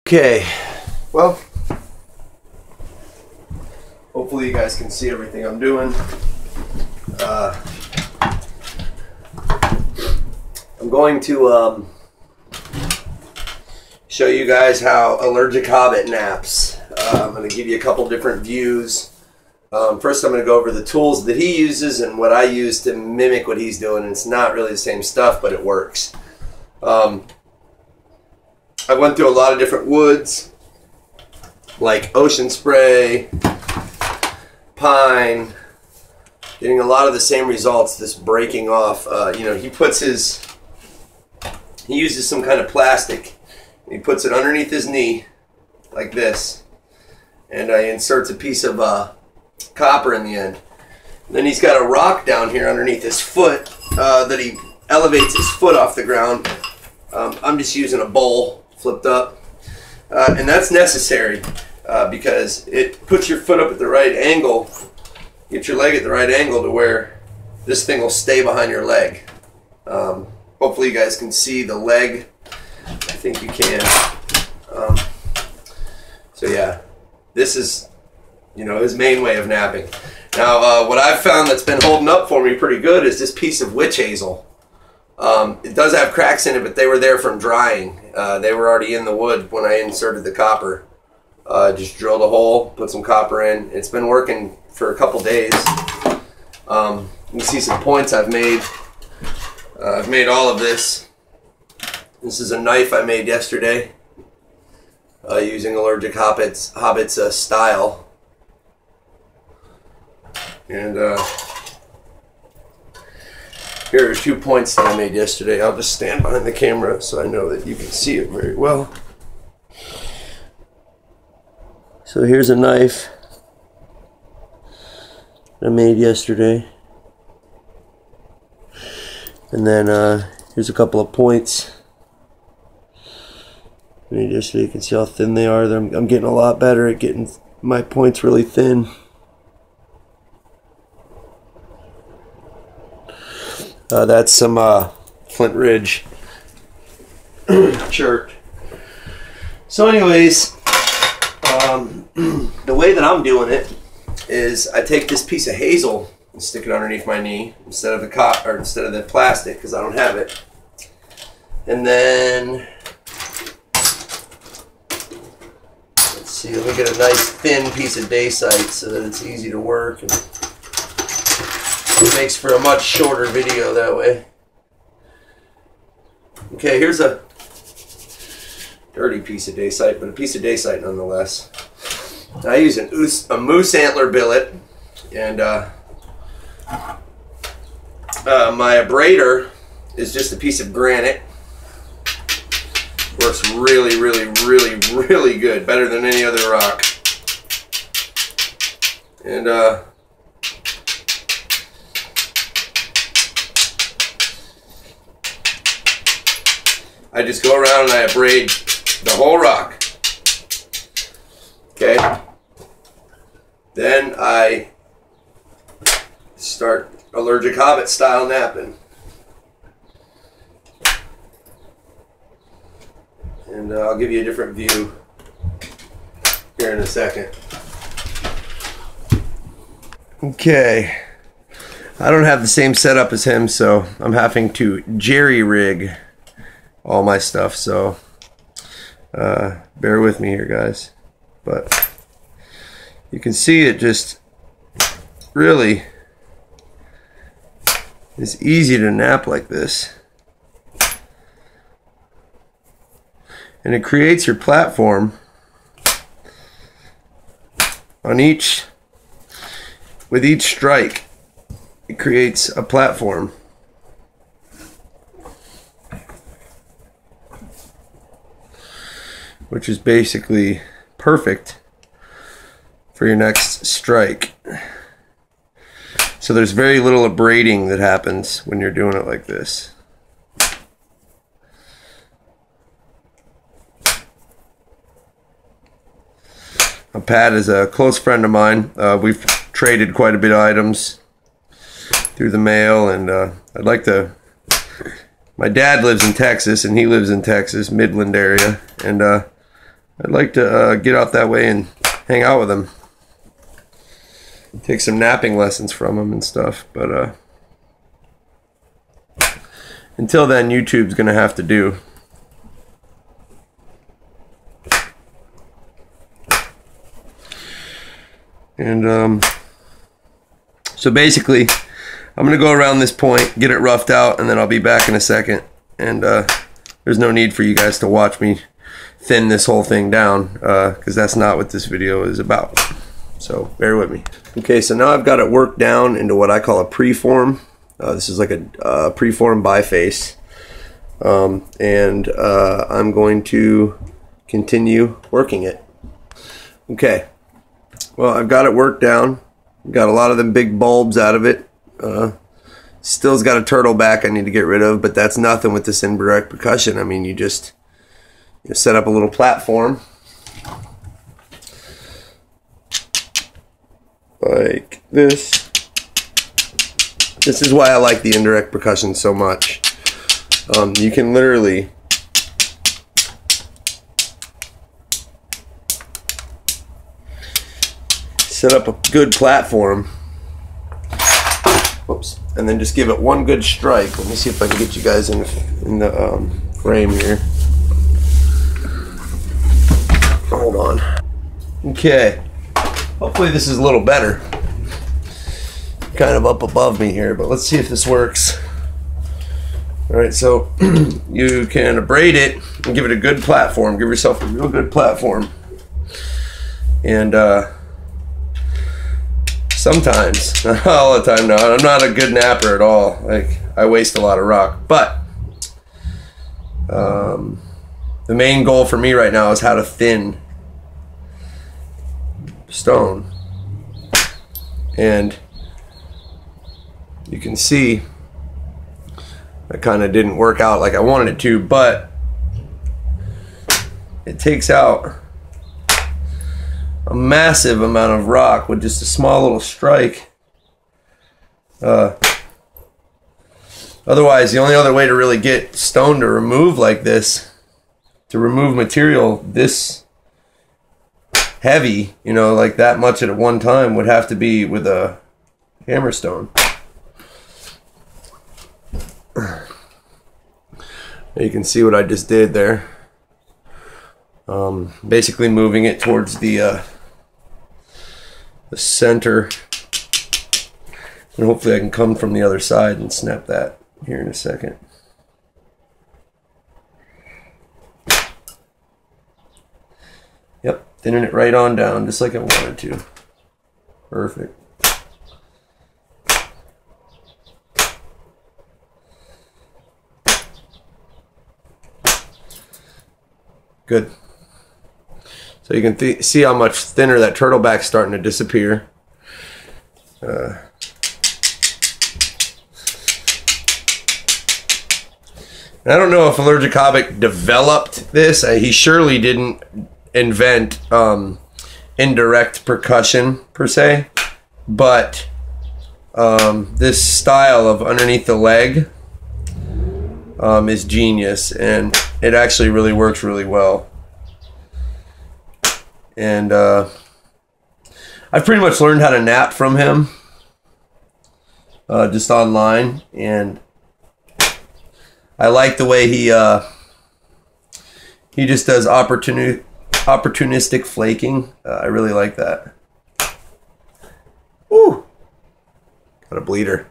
Okay, well, hopefully you guys can see everything I'm doing. I'm going to show you guys how Allergic Hobbit naps. I'm going to give you a couple different views. First I'm going to go over the tools that he uses and what I use to mimic what he's doing. And it's not really the same stuff, but it works. I went through a lot of different woods, like ocean spray, pine, getting a lot of the same results, this breaking off. You know, he uses some kind of plastic, and he puts it underneath his knee, like this, and he inserts a piece of copper in the end. And then he's got a rock down here underneath his foot that he elevates his foot off the ground. I'm just using a bowl flipped up, and that's necessary because it puts your foot up at the right angle, get your leg at the right angle to where this thing will stay behind your leg. Hopefully you guys can see the leg. I think you can. So yeah, this is, you know, his main way of napping. Now what I've found that's been holding up for me pretty good is this piece of witch hazel. It does have cracks in it, but they were there from drying. They were already in the wood when I inserted the copper. Just drilled a hole, put some copper in. It's been working for a couple days. You can see some points I've made. I've made all of this. This is a knife I made yesterday using Allergic Hobbit's style. And here are 2 points that I made yesterday. I'll just stand behind the camera so I know that you can see it very well. So here's a knife I made yesterday. And then here's a couple of points I made yesterday. You can see how thin they are. I'm getting a lot better at getting my points really thin. That's some Flint Ridge chert. So anyways, the way that I'm doing it is I take this piece of hazel and stick it underneath my knee instead of the plastic, because I don't have it. And then let's see, let me get a nice thin piece of dacite so that it's easy to work. And it makes for a much shorter video that way. Okay, here's a dirty piece of dacite, but a piece of dacite nonetheless. I use a moose antler billet, and my abrader is just a piece of granite. Works really, really, really, really good. Better than any other rock. And I just go around and I abrade the whole rock. Okay. Then I start Allergic Hobbit style napping. And I'll give you a different view here in a second. Okay. I don't have the same setup as him, so I'm having to jerry-rig all my stuff, so bear with me here, guys. But you can see it just really is easy to nap like this, and it creates your platform on with each strike. It creates a platform. Which is basically perfect for your next strike. So there's very little abrading that happens when you're doing it like this. Pat is a close friend of mine. We've traded quite a bit of items through the mail, and I'd like to... My dad lives in Texas, and he lives in Texas, Midland area, and I'd like to get out that way and hang out with him. Take some napping lessons from him and stuff, but until then, YouTube's gonna have to do. And so basically, I'm gonna go around this point, get it roughed out, and then I'll be back in a second. And there's no need for you guys to watch me thin this whole thing down, because that's not what this video is about. So bear with me. Okay, so now I've got it worked down into what I call a preform. This is like a preform biface. And I'm going to continue working it. Okay, well, I've got it worked down. Got a lot of them big bulbs out of it. Still's got a turtle back I need to get rid of, but that's nothing with this indirect percussion. I mean, you just set up a little platform like this. This is why I like the indirect percussion so much. You can literally set up a good platform. Whoops. And then just give it one good strike. Let me see if I can get you guys in the frame here. Hold on. Okay. Hopefully this is a little better. Kind of up above me here, but let's see if this works. Alright, so you can abrade it and give it a good platform. Give yourself a real good platform. And sometimes, not all the time now, I'm not a good napper at all. Like, I waste a lot of rock. But the main goal for me right now is how to thin stone. And you can see that kind of didn't work out like I wanted it to, but it takes out a massive amount of rock with just a small little strike. Otherwise, the only other way to really get stone to remove like this, to remove material this heavy, you know, like that much at one time, would have to be with a hammer stone. You can see what I just did there. Basically moving it towards the center, and hopefully I can come from the other side and snap that here in a second. Yep, thinning it right on down just like I wanted to. Perfect. Good. So you can see how much thinner that turtle back's starting to disappear. And I don't know if Allergic Hobbit developed this. He surely didn't invent indirect percussion per se, but this style of underneath the leg is genius, and it actually really works really well. And I've pretty much learned how to nap from him just online, and I like the way he just does opportunistic flaking. I really like that. Woo! Got a bleeder.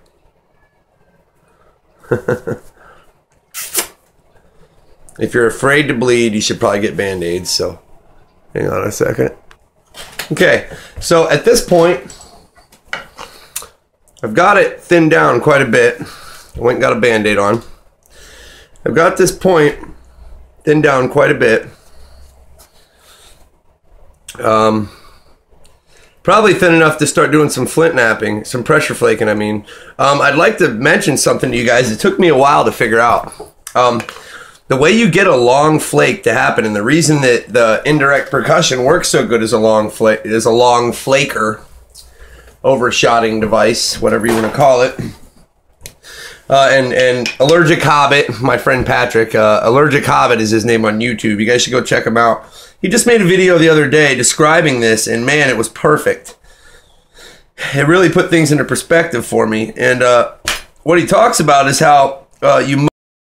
If you're afraid to bleed, you should probably get Band-Aids, so hang on a second. Okay, so at this point, I've got it thinned down quite a bit. I went and got a Band-Aid on. I've got this point thinned down quite a bit. Probably thin enough to start doing some flint napping, some pressure flaking, I mean. I'd like to mention something to you guys. It took me a while to figure out. The way you get a long flake to happen, and the reason that the indirect percussion works so good as a long flaker, overshotting device, whatever you want to call it. And Allergic Hobbit, my friend Patrick, Allergic Hobbit is his name on YouTube. You guys should go check him out. He just made a video the other day describing this, and man, it was perfect. It really put things into perspective for me. And what he talks about is how you